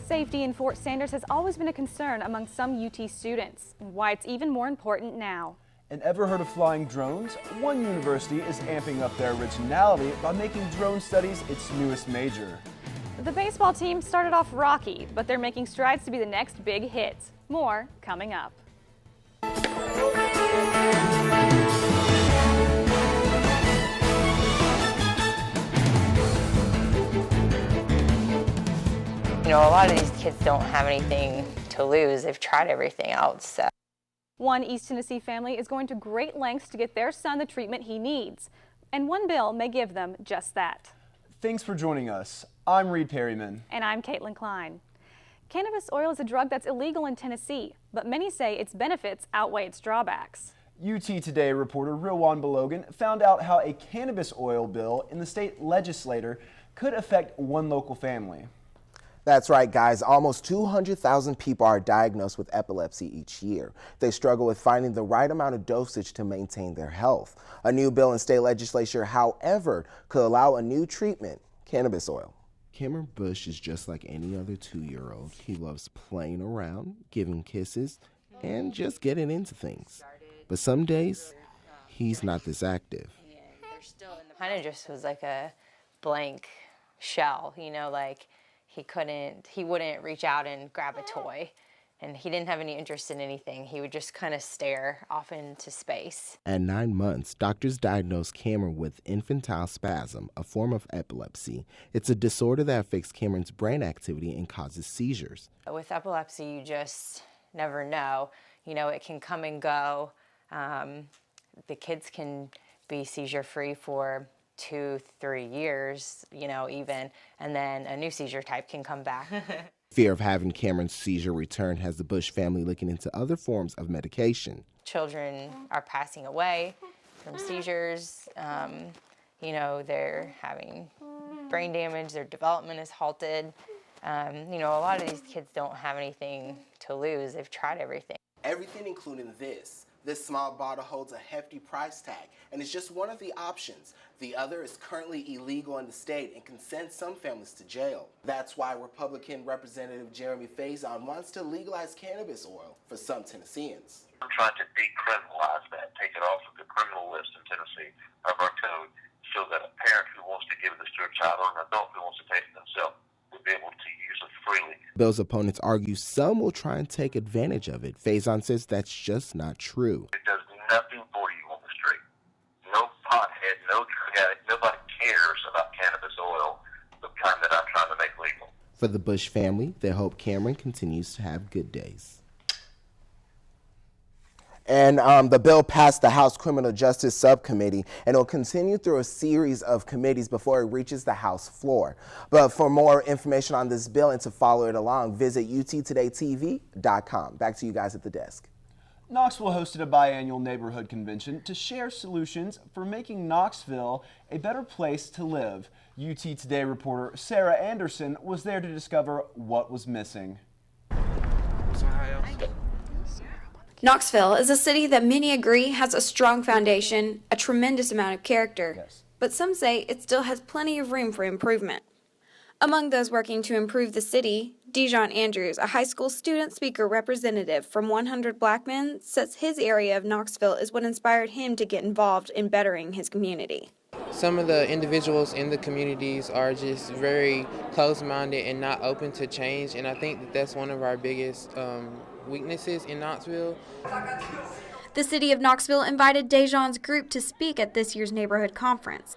Safety in Fort Sanders has always been a concern among some UT students, and why it's even more important now. And ever heard of flying drones? One university is amping up their originality by making drone studies its newest major. The baseball team started off rocky, but they're making strides to be the next big hit. More coming up. You know, a lot of these kids don't have anything to lose. They've tried everything else. So. One East Tennessee family is going to great lengths to get their son the treatment he needs. And one bill may give them just that. Thanks for joining us. I'm Reed Perryman. And I'm Caitlin Klein. Cannabis oil is a drug that's illegal in Tennessee, but many say its benefits outweigh its drawbacks. UT Today reporter Rilwan Belogan found out how a cannabis oil bill in the state legislature could affect one local family. That's right, guys. Almost 200,000 people are diagnosed with epilepsy each year. They struggle with finding the right amount of dosage to maintain their health. A new bill in state legislature, however, could allow a new treatment, cannabis oil. Cameron Bush is just like any other 2-year-old. He loves playing around, giving kisses, and just getting into things. But some days, he's not this active. Kind of just was like a blank shell, you know, like he wouldn't reach out and grab a toy, and he didn't have any interest in anything. He would just kind of stare off into space. At 9 months, doctors diagnosed Cameron with infantile spasm, a form of epilepsy. It's a disorder that affects Cameron's brain activity and causes seizures. With epilepsy, you just never know. You know, it can come and go. The kids can be seizure-free for 2-3 years, you know, even, and then a new seizure type can come back. Fear of having Cameron's seizure return has the Bush family looking into other forms of medication. Children are passing away from seizures. You know, they're having brain damage, their development is halted. You know, a lot of these kids don't have anything to lose. They've tried everything. Everything including this. This small bottle holds a hefty price tag, and it's just one of the options. The other is currently illegal in the state and can send some families to jail. That's why Republican Representative Jeremy Faison wants to legalize cannabis oil for some Tennesseans. I'm trying to decriminalize that, take it off of the criminal list in Tennessee of our code, so that a parent who wants to give this to a child or an adult who wants to take it themselves will be able to use it freely. Bill's opponents argue some will try and take advantage of it. Faison says that's just not true. It does nothing for you on the street. No pothead, no drug addict, nobody cares about cannabis oil, the kind that I'm trying to make legal. For the Bush family, they hope Cameron continues to have good days. And the bill passed the House Criminal Justice Subcommittee, and it will continue through a series of committees before it reaches the House floor. But for more information on this bill and to follow it along, visit uttodaytv.com. Back to you guys at the desk. Knoxville hosted a biannual neighborhood convention to share solutions for making Knoxville a better place to live. UT Today reporter Sarah Anderson was there to discover what was missing. Knoxville is a city that many agree has a strong foundation, a tremendous amount of character, Yes. But some say it still has plenty of room for improvement. Among those working to improve the city, Dijon Andrews, a high school student speaker representative from 100 Black Men, says his area of Knoxville is what inspired him to get involved in bettering his community. Some of the individuals in the communities are just very close-minded and not open to change, and I think that that's one of our biggest weaknesses in Knoxville. The city of Knoxville invited Dijon's group to speak at this year's neighborhood conference.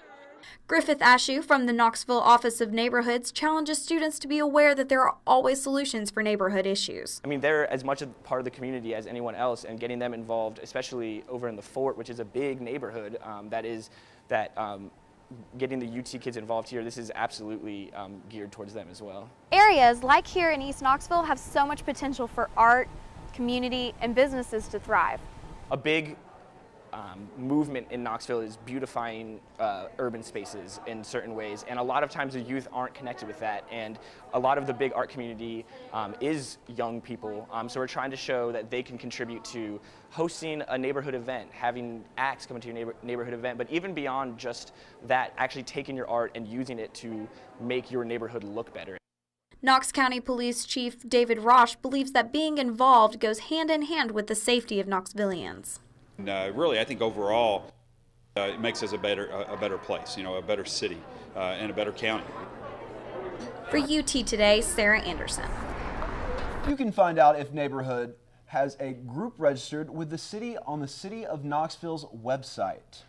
Griffith Ashew from the Knoxville Office of Neighborhoods challenges students to be aware that there are always solutions for neighborhood issues. I mean, they're as much a part of the community as anyone else, and getting them involved, especially over in the Fort, which is a big neighborhood, getting the UT kids involved here, this is absolutely geared towards them as well. Areas like here in East Knoxville have so much potential for art, community, and businesses to thrive. A big movement in Knoxville is beautifying urban spaces in certain ways, and a lot of times the youth aren't connected with that, and a lot of the big art community is young people, so we're trying to show that they can contribute to hosting a neighborhood event, having acts come to your neighborhood event, but even beyond just that, actually taking your art and using it to make your neighborhood look better. Knox County Police Chief David Roche believes that being involved goes hand in hand with the safety of Knoxvillians. Really, I think overall, it makes us a better place, a better city, and a better county. For UT Today, Sarah Anderson. You can find out if Neighborhood has a group registered with the city on the City of Knoxville's website.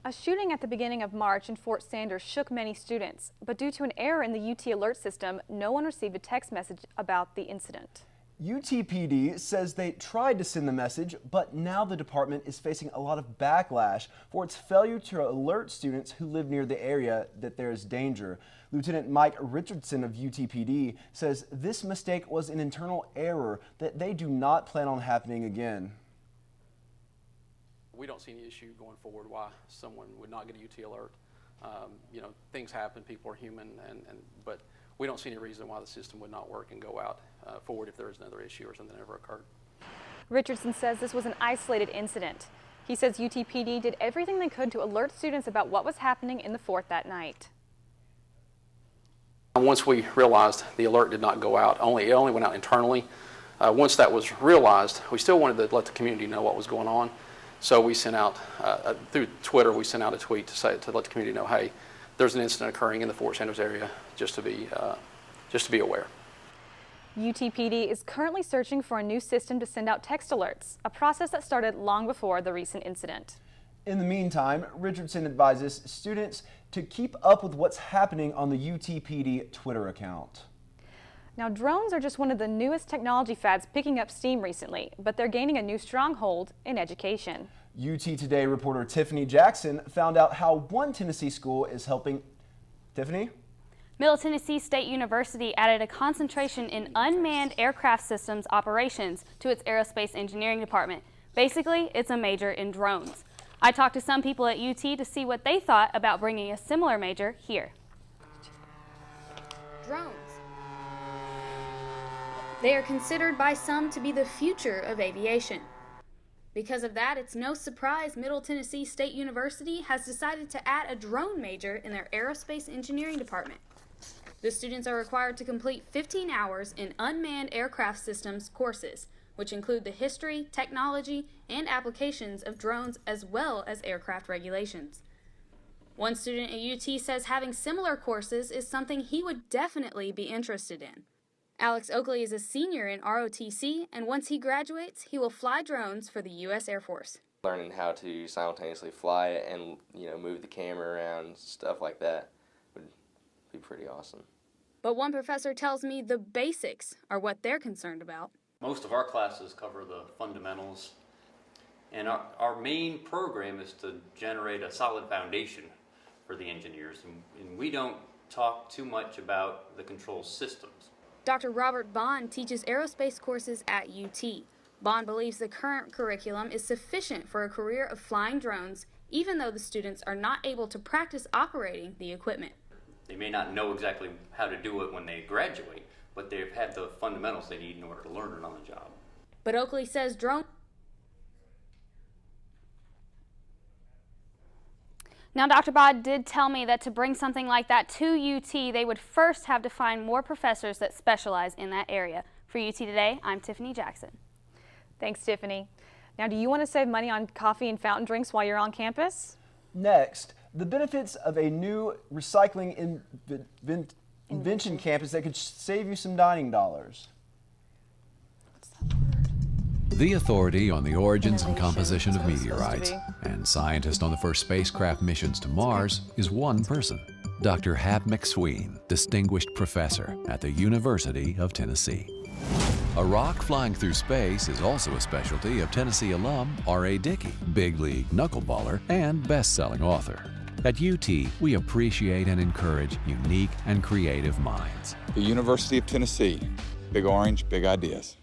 A shooting at the beginning of March in Fort Sanders shook many students, but due to an error in the UT alert system, no one received a text message about the incident. UTPD says they tried to send the message, but now the department is facing a lot of backlash for its failure to alert students who live near the area that there is danger. Lieutenant Mike Richardson of UTPD says this mistake was an internal error that they do not plan on happening again. We don't see any issue going forward why someone would not get a UT alert. Things happen, people are human, but we don't see any reason why the system would not work and go out forward if there is another issue or something ever occurred. Richardson says this was an isolated incident. He says UTPD did everything they could to alert students about what was happening in the fort that night. Once we realized the alert did not go out, it only went out internally. Once that was realized, we still wanted to let the community know what was going on. So we sent out, through Twitter, we sent out a tweet to let the community know, hey, there's an incident occurring in the Fort Sanders area, just to be aware. UTPD is currently searching for a new system to send out text alerts, a process that started long before the recent incident. In the meantime, Richardson advises students to keep up with what's happening on the UTPD Twitter account. Now, drones are just one of the newest technology fads picking up steam recently, but they're gaining a new stronghold in education. UT Today reporter Tiffany Jackson found out how one Tennessee school is helping. Tiffany? Middle Tennessee State University added a concentration in unmanned aircraft systems operations to its aerospace engineering department. Basically, it's a major in drones. I talked to some people at UT to see what they thought about bringing a similar major here. Drones. They are considered by some to be the future of aviation. Because of that, it's no surprise Middle Tennessee State University has decided to add a drone major in their aerospace engineering department. The students are required to complete 15 hours in unmanned aircraft systems courses, which include the history, technology, and applications of drones as well as aircraft regulations. One student at UT says having similar courses is something he would definitely be interested in. Alex Oakley is a senior in ROTC, and once he graduates, he will fly drones for the U.S. Air Force. Learning how to simultaneously fly it and, move the camera around, stuff like that would be pretty awesome. But one professor tells me the basics are what they're concerned about. Most of our classes cover the fundamentals, and our main program is to generate a solid foundation for the engineers, and we don't talk too much about the control systems. Dr. Robert Bond teaches aerospace courses at UT. Bond believes the current curriculum is sufficient for a career of flying drones, even though the students are not able to practice operating the equipment. They may not know exactly how to do it when they graduate, but they've had the fundamentals they need in order to learn it on the job. But Oakley says drone. Now, Dr. Bod did tell me that to bring something like that to UT, they would first have to find more professors that specialize in that area. For UT Today, I'm Tiffany Jackson. Thanks, Tiffany. Now, do you want to save money on coffee and fountain drinks while you're on campus? Next, the benefits of a new recycling invention campus that could save you some dining dollars. The authority on the origins and composition of meteorites and scientist on the first spacecraft missions to Mars is one person, Dr. Hap McSween, distinguished professor at the University of Tennessee. A rock flying through space is also a specialty of Tennessee alum R.A. Dickey, big league knuckleballer and best-selling author. At UT, we appreciate and encourage unique and creative minds. The University of Tennessee, Big Orange, big ideas.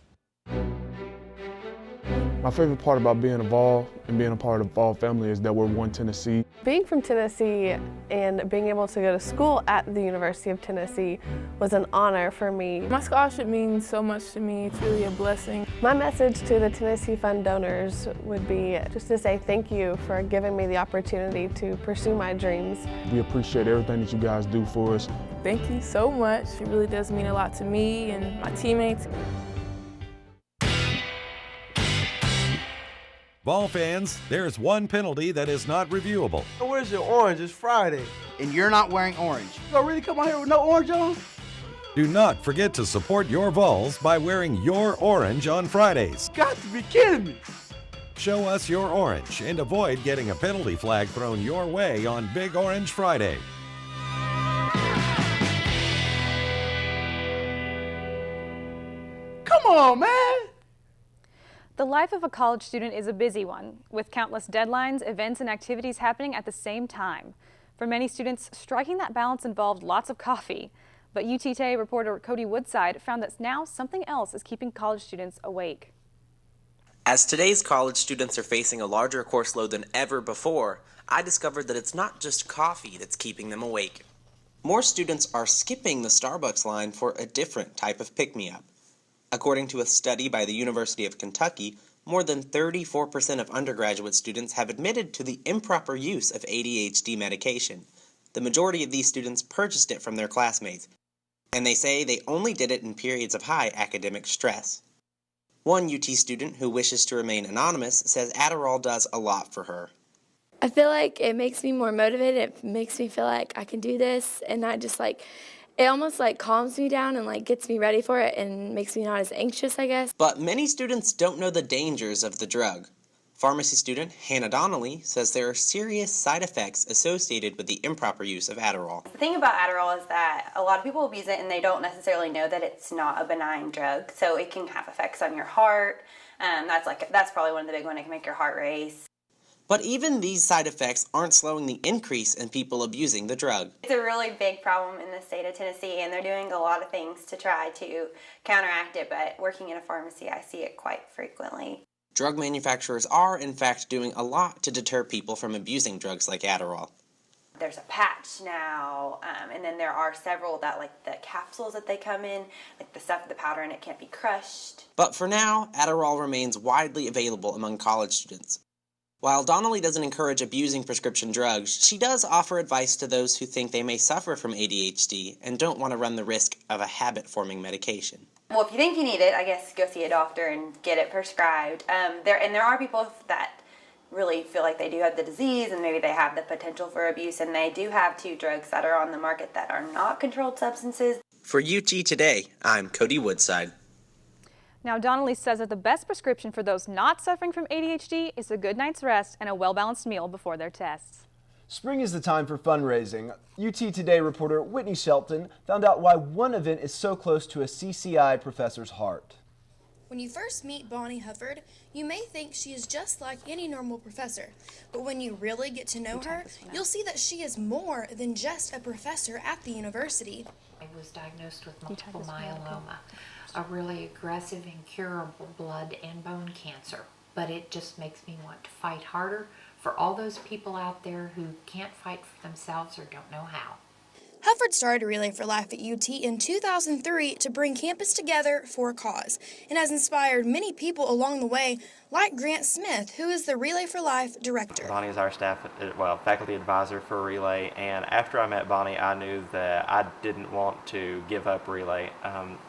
My favorite part about being involved and being a part of the Vol family is that we're one Tennessee. Being from Tennessee and being able to go to school at the University of Tennessee was an honor for me. My scholarship means so much to me. It's really a blessing. My message to the Tennessee Fund donors would be just to say thank you for giving me the opportunity to pursue my dreams. We appreciate everything that you guys do for us. Thank you so much. It really does mean a lot to me and my teammates. Vol fans, there's one penalty that is not reviewable. Where's your orange? It's Friday. And you're not wearing orange. You gonna really come out here with no orange on? Do not forget to support your Vols by wearing your orange on Fridays. Got to be kidding me. Show us your orange and avoid getting a penalty flag thrown your way on Big Orange Friday. Come on, man. The life of a college student is a busy one, with countless deadlines, events, and activities happening at the same time. For many students, striking that balance involved lots of coffee. But UT Today reporter Cody Woodside found that now something else is keeping college students awake. As today's college students are facing a larger course load than ever before, I discovered that it's not just coffee that's keeping them awake. More students are skipping the Starbucks line for a different type of pick-me-up. According to a study by the University of Kentucky, more than 34% of undergraduate students have admitted to the improper use of ADHD medication. The majority of these students purchased it from their classmates, and they say they only did it in periods of high academic stress. One UT student who wishes to remain anonymous says Adderall does a lot for her. I feel like it makes me more motivated. It makes me feel like I can do this, and I just it almost calms me down and gets me ready for it and makes me not as anxious, I guess. But many students don't know the dangers of the drug. Pharmacy student Hannah Donnelly says there are serious side effects associated with the improper use of Adderall. The thing about Adderall is that a lot of people abuse it and they don't necessarily know that it's not a benign drug. So it can have effects on your heart. That's probably one of the big ones. It can make your heart race. But even these side effects aren't slowing the increase in people abusing the drug. It's a really big problem in the state of Tennessee, and they're doing a lot of things to try to counteract it, but working in a pharmacy, I see it quite frequently. Drug manufacturers are, in fact, doing a lot to deter people from abusing drugs like Adderall. There's a patch now, and then there are several that, the capsules that they come in, the powder in it can't be crushed. But for now, Adderall remains widely available among college students. While Donnelly doesn't encourage abusing prescription drugs, she does offer advice to those who think they may suffer from ADHD and don't want to run the risk of a habit-forming medication. Well, if you think you need it, I guess go see a doctor and get it prescribed. There are people that really feel like they do have the disease and maybe they have the potential for abuse, and they do have 2 drugs that are on the market that are not controlled substances. For UT Today, I'm Cody Woodside. Now, Donnelly says that the best prescription for those not suffering from ADHD is a good night's rest and a well-balanced meal before their tests. Spring is the time for fundraising. UT Today reporter Whitney Shelton found out why one event is so close to a CCI professor's heart. When you first meet Bonnie Hufford, you may think she is just like any normal professor. But when you really get to know her, you'll see that she is more than just a professor at the university. I was diagnosed with multiple myeloma, a really aggressive, incurable blood and bone cancer. But it just makes me want to fight harder for all those people out there who can't fight for themselves or don't know how. Hufford started Relay for Life at UT in 2003 to bring campus together for a cause, and has inspired many people along the way, like Grant Smith, who is the Relay for Life director. Bonnie is our faculty advisor for Relay, and after I met Bonnie, I knew that I didn't want to give up Relay.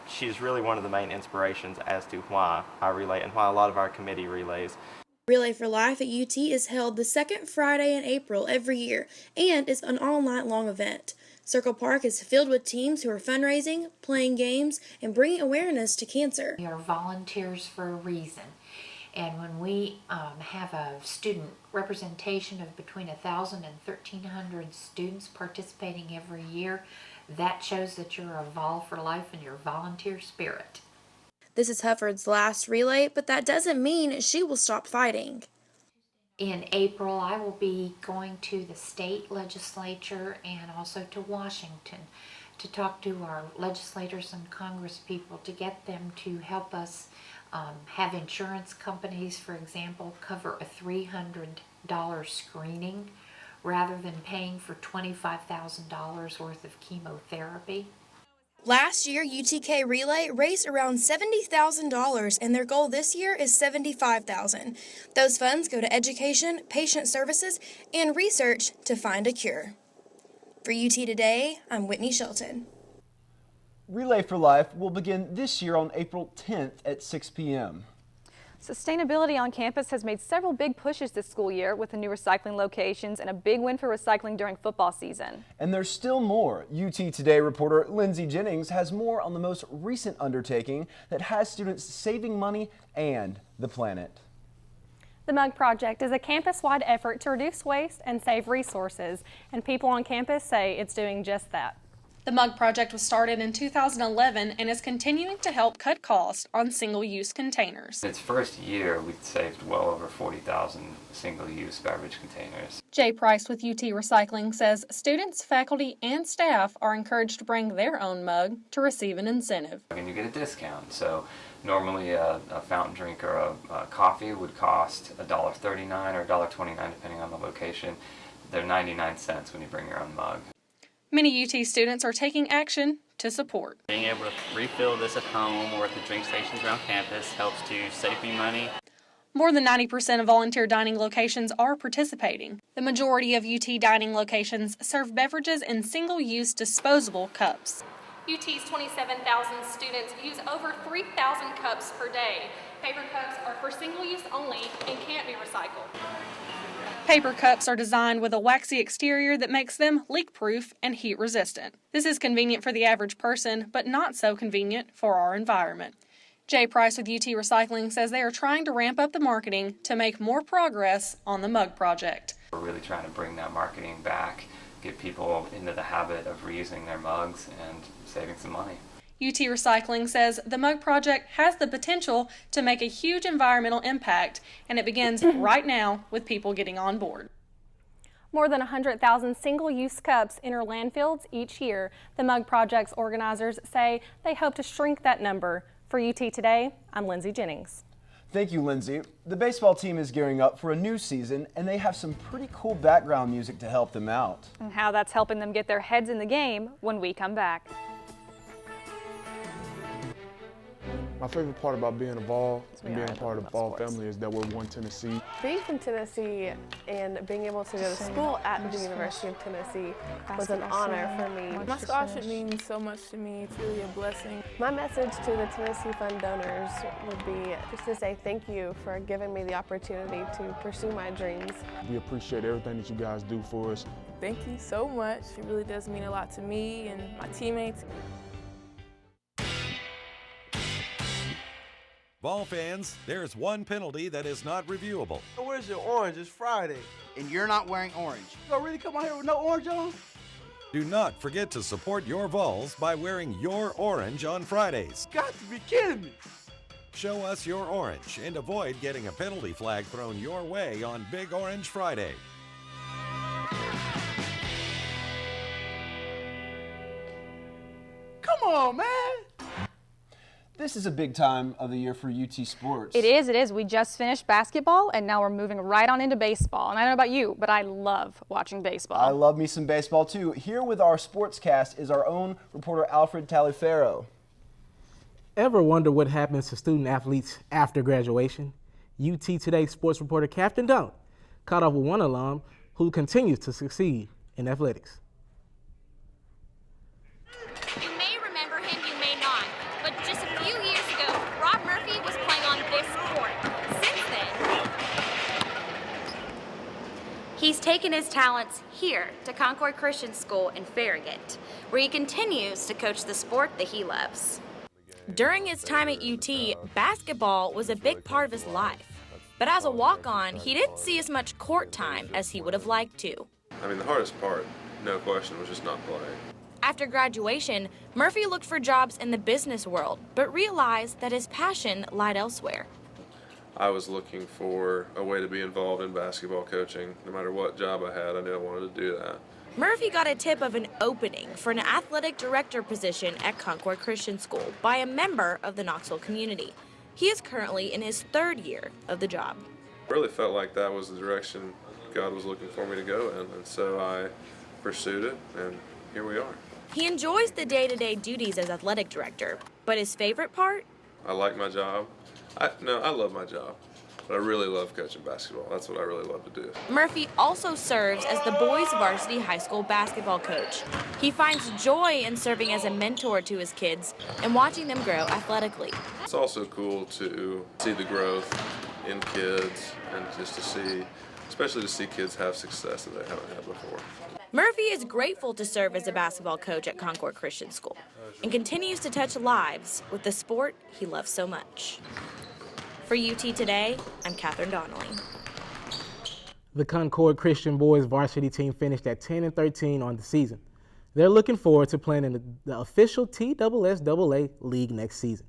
She's really one of the main inspirations as to why I relay and why a lot of our committee relays. Relay for Life at UT is held the second Friday in April every year, and is an all-night-long event. Circle Park is filled with teams who are fundraising, playing games, and bringing awareness to cancer. We are volunteers for a reason, and when we have a student representation of between 1,000 and 1,300 students participating every year, that shows that you're a Vol for Life and your volunteer spirit. This is Hufford's last relay, but that doesn't mean she will stop fighting. In April, I will be going to the state legislature and also to Washington to talk to our legislators and Congress people to get them to help us have insurance companies, for example, cover a $300 screening rather than paying for $25,000 worth of chemotherapy. Last year, UTK Relay raised around $70,000, and their goal this year is $75,000. Those funds go to education, patient services, and research to find a cure. For UT Today, I'm Whitney Shelton. Relay for Life will begin this year on April 10th at 6 p.m. Sustainability on campus has made several big pushes this school year with the new recycling locations and a big win for recycling during football season. And there's still more. UT Today reporter Lindsay Jennings has more on the most recent undertaking that has students saving money and the planet. The Mug Project is a campus-wide effort to reduce waste and save resources, and people on campus say it's doing just that. The Mug Project was started in 2011 and is continuing to help cut costs on single-use containers. In its first year, we'd saved well over 40,000 single-use beverage containers. Jay Price with UT Recycling says students, faculty, and staff are encouraged to bring their own mug to receive an incentive. And you get a discount. So normally a fountain drink or a coffee would cost $1.39 or $1.29 depending on the location. They're 99 cents when you bring your own mug. Many UT students are taking action to support. Being able to refill this at home or at the drink stations around campus helps to save me money. More than 90% of volunteer dining locations are participating. The majority of UT dining locations serve beverages in single-use disposable cups. UT's 27,000 students use over 3,000 cups per day. Paper cups are for single use only and can't be recycled. Paper cups are designed with a waxy exterior that makes them leak-proof and heat-resistant. This is convenient for the average person, but not so convenient for our environment. Jay Price with UT Recycling says they are trying to ramp up the marketing to make more progress on the Mug Project. We're really trying to bring that marketing back, get people into the habit of reusing their mugs and saving some money. UT Recycling says the Mug Project has the potential to make a huge environmental impact, and it begins right now with people getting on board. More than 100,000 single-use cups enter landfills each year. The Mug Project's organizers say they hope to shrink that number. For UT Today, I'm Lindsay Jennings. Thank you, Lindsay. The baseball team is gearing up for a new season, and they have some pretty cool background music to help them out. And how that's helping them get their heads in the game when we come back. My favorite part about being involved and being a part of the Ball family is that we're one Tennessee. Being from Tennessee and being able to go to school at the University of Tennessee was an honor for me. My scholarship means so much to me. It's really a blessing. My message to the Tennessee Fund donors would be just to say thank you for giving me the opportunity to pursue my dreams. We appreciate everything that you guys do for us. Thank you so much. It really does mean a lot to me and my teammates. Ball fans, there's one penalty that is not reviewable. Where's your orange? It's Friday. And you're not wearing orange. You gonna really come out here with no orange on? Do not forget to support your Vols by wearing your orange on Fridays. Got to be kidding me. Show us your orange and avoid getting a penalty flag thrown your way on Big Orange Friday. Come on, man. This is a big time of the year for UT sports. It is. We just finished basketball and now we're moving right on into baseball. And I don't know about you, but I love watching baseball. I love me some baseball too. Here with our sportscast is our own reporter Alfred Taliaferro. Ever wonder what happens to student athletes after graduation? UT Today sports reporter Captain Dunk caught up with one alum who continues to succeed in athletics. You may remember him, you may not, but just a few years ago, Rob Murphy was playing on this court. Since then, he's taken his talents here to Concord Christian School in Farragut, where he continues to coach the sport that he loves. During his time at UT, basketball was a big part of his life. But as a walk-on, he didn't see as much court time as he would have liked to. I mean, the hardest part, no question, was just not playing. After graduation, Murphy looked for jobs in the business world, but realized that his passion lied elsewhere. I was looking for a way to be involved in basketball coaching. No matter what job I had, I knew I wanted to do that. Murphy got a tip of an opening for an athletic director position at Concord Christian School by a member of the Knoxville community. He is currently in his 3rd year of the job. I really felt like that was the direction God was looking for me to go in, and so I pursued it, and here we are. He enjoys the day-to-day duties as athletic director, but his favorite part? I like my job. I love my job, but I really love coaching basketball. That's what I really love to do. Murphy also serves as the boys' varsity high school basketball coach. He finds joy in serving as a mentor to his kids and watching them grow athletically. It's also cool to see the growth in kids and just to see, especially to see kids have success that they haven't had before. Murphy is grateful to serve as a basketball coach at Concord Christian School and continues to touch lives with the sport he loves so much. For UT Today, I'm Catherine Donnelly. The Concord Christian boys varsity team finished at 10-13 on the season. They're looking forward to playing in the official TSSAA league next season.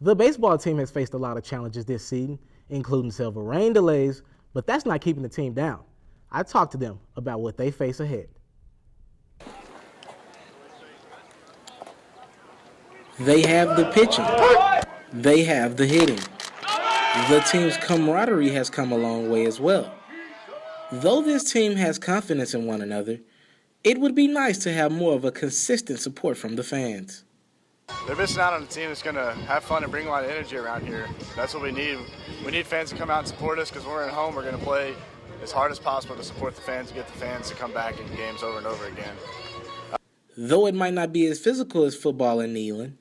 The baseball team has faced a lot of challenges this season, including several rain delays, but that's not keeping the team down. I talked to them about what they face ahead. They have the pitching. They have the hitting. The team's camaraderie has come a long way as well. Though this team has confidence in one another, it would be nice to have more of a consistent support from the fans. They're missing out on a team that's going to have fun and bring a lot of energy around here. That's what we need. We need fans to come out and support us because when we're at home, we're going to play as hard as possible to support the fans, get the fans to come back in games over and over again. Though it might not be as physical as football in Neyland,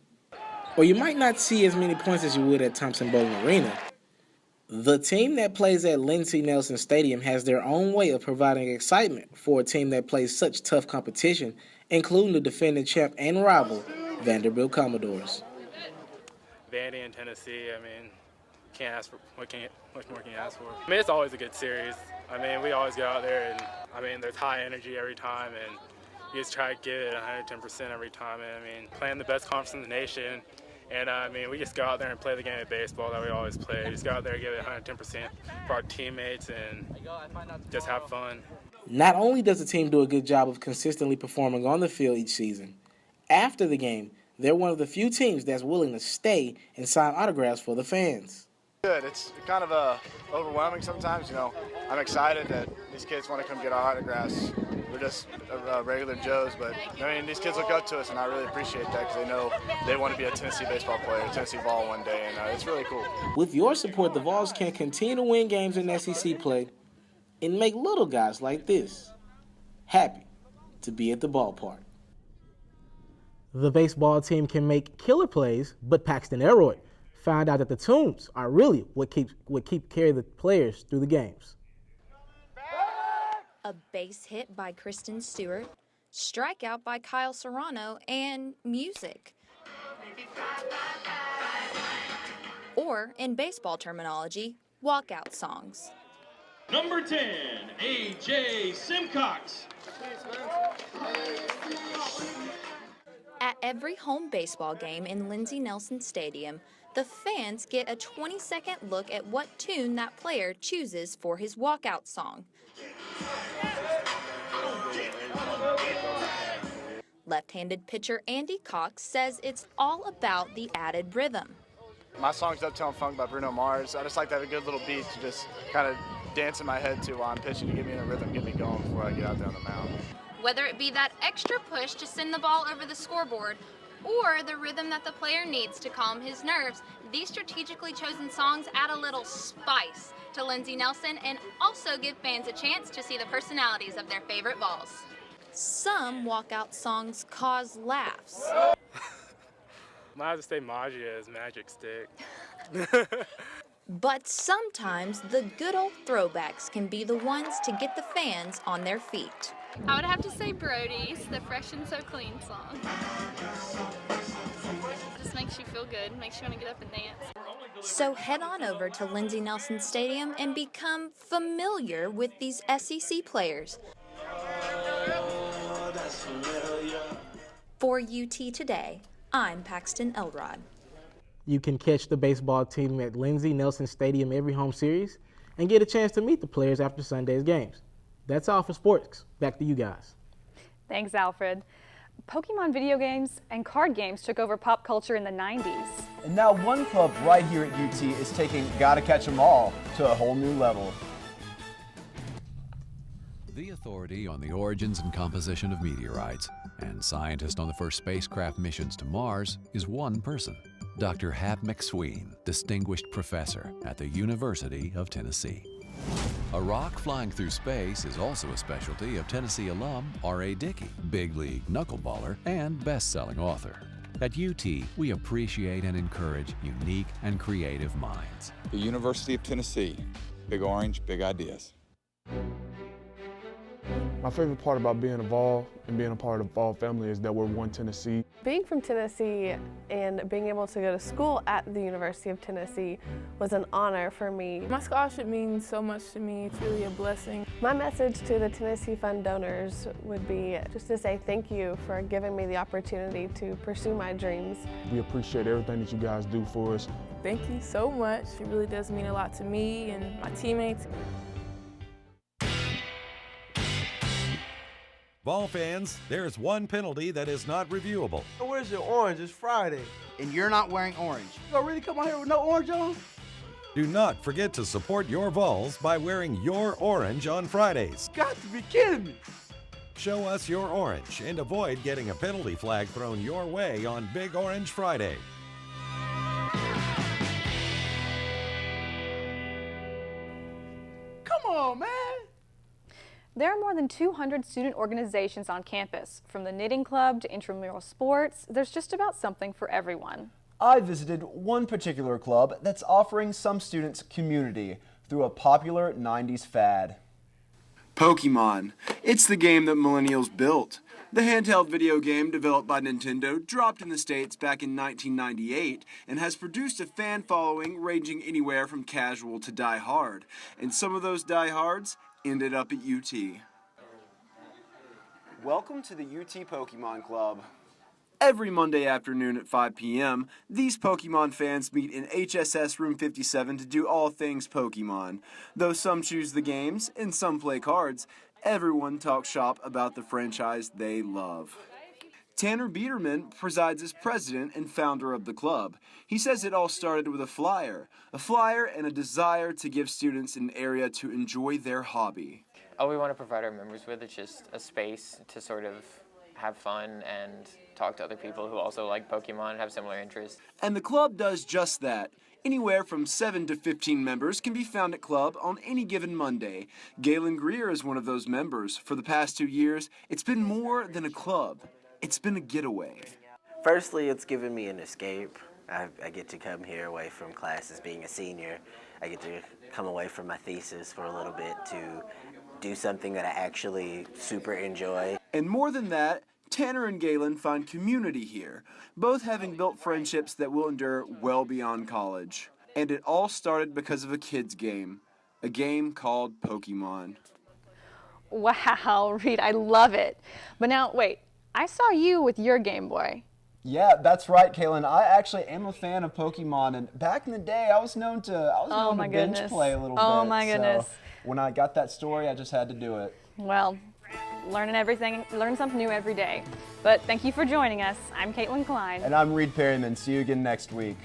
or you might not see as many points as you would at Thompson-Boling Arena, the team that plays at Lindsey Nelson Stadium has their own way of providing excitement for a team that plays such tough competition, including the defending champ and rival, Vanderbilt Commodores. Vandy and Tennessee, I mean, can't ask for what more can you ask for? I mean, it's always a good series. I mean, we always go out there and I mean, there's high energy every time, and you just try to give it 110% every time. And I mean, playing the best conference in the nation, and I mean, we just go out there and play the game of baseball that we always play. We just go out there and give it 110% for our teammates and just have fun. Not only does the team do a good job of consistently performing on the field each season, after the game, they're one of the few teams that's willing to stay and sign autographs for the fans. Good. It's kind of overwhelming sometimes. You know, I'm excited that these kids want to come get our autographs. We're just regular Joes, but I mean, these kids look up to us, and I really appreciate that because they know they want to be a Tennessee baseball player, Tennessee Vol one day, and it's really cool. With your support, the Vols can continue to win games in SEC play and make little guys like this happy to be at the ballpark. The baseball team can make killer plays, but Paxton Elroy found out that the tunes are really what keep carry the players through the games. A base hit by Kristen Stewart, strikeout by Kyle Serrano, and music. Or, in baseball terminology, walkout songs. Number 10, A.J. Simcox. At every home baseball game in Lindsey Nelson Stadium, the fans get a 20-second look at what tune that player chooses for his walkout song. Left-handed pitcher Andy Cox says it's all about the added rhythm. My song's Uptown Funk by Bruno Mars. I just like to have a good little beat to just kind of dance in my head to while I'm pitching to get me in a rhythm, get me going before I get out there on the mound. Whether it be that extra push to send the ball over the scoreboard or the rhythm that the player needs to calm his nerves, these strategically chosen songs add a little spice to Lindsey Nelson and also give fans a chance to see the personalities of their favorite balls. Some walkout songs cause laughs. Might have to say Maggia's Magic Stick. But sometimes the good old throwbacks can be the ones to get the fans on their feet. I would have to say Brody's, the Fresh and So Clean song. Just makes you feel good, makes you want to get up and dance. So head on over to Lindsey Nelson Stadium and become familiar with these SEC players. For UT Today, I'm Paxton Elrod. You can catch the baseball team at Lindsey Nelson Stadium every home series and get a chance to meet the players after Sunday's games. That's all for sports. Back to you guys. Thanks, Alfred. Pokemon video games and card games took over pop culture in the 90s. And now one club right here at UT is taking Gotta Catch 'em All to a whole new level. The authority on the origins and composition of meteorites and scientist on the first spacecraft missions to Mars is one person, Dr. Hap McSween, distinguished professor at the University of Tennessee. A rock flying through space is also a specialty of Tennessee alum R.A. Dickey, big league knuckleballer and best-selling author. At UT, we appreciate and encourage unique and creative minds. The University of Tennessee, Big Orange, big ideas. My favorite part about being involved and being a part of the Vol family is that we're one Tennessee. Being from Tennessee and being able to go to school at the University of Tennessee was an honor for me. My scholarship means so much to me. It's really a blessing. My message to the Tennessee Fund donors would be just to say thank you for giving me the opportunity to pursue my dreams. We appreciate everything that you guys do for us. Thank you so much. It really does mean a lot to me and my teammates. Vol fans, there's one penalty that is not reviewable. Where's your orange? It's Friday. And you're not wearing orange. You gonna really come out here with no orange on? Do not forget to support your Vols by wearing your orange on Fridays. Got to be kidding me. Show us your orange and avoid getting a penalty flag thrown your way on Big Orange Friday. Come on, man. There are more than 200 student organizations on campus. From the knitting club to intramural sports, there's just about something for everyone. I visited one particular club that's offering some students community through a popular 90s fad. Pokemon. It's the game that millennials built. The handheld video game developed by Nintendo dropped in the States back in 1998 and has produced a fan following ranging anywhere from casual to die-hard. And some of those die-hards ended up at UT. Welcome to the UT Pokemon Club. Every Monday afternoon at 5 p.m., these Pokemon fans meet in HSS Room 57 to do all things Pokemon. Though some choose the games and some play cards, everyone talks shop about the franchise they love. Tanner Biederman presides as president and founder of the club. He says it all started with a flyer and a desire to give students an area to enjoy their hobby. All we want to provide our members with is just a space to sort of have fun and talk to other people who also like Pokemon and have similar interests. And the club does just that. Anywhere from 7 to 15 members can be found at club on any given Monday. Galen Greer is one of those members. For the past 2 years, it's been more than a club. It's been a getaway. Firstly, it's given me an escape. I get to come here away from classes being a senior. I get to come away from my thesis for a little bit to do something that I actually super enjoy. And more than that, Tanner and Galen find community here, both having built friendships that will endure well beyond college. And it all started because of a kid's game, a game called Pokemon. Wow, Reed, I love it. But now, wait, I saw you with your Game Boy. Yeah, that's right, Kaylin. I actually am a fan of Pokemon, and back in the day, I was known to bench play a little bit. Oh my goodness. So when I got that story, I just had to do it. Well, learn something new every day. But thank you for joining us. I'm Caitlin Klein. And I'm Reed Perryman. See you again next week.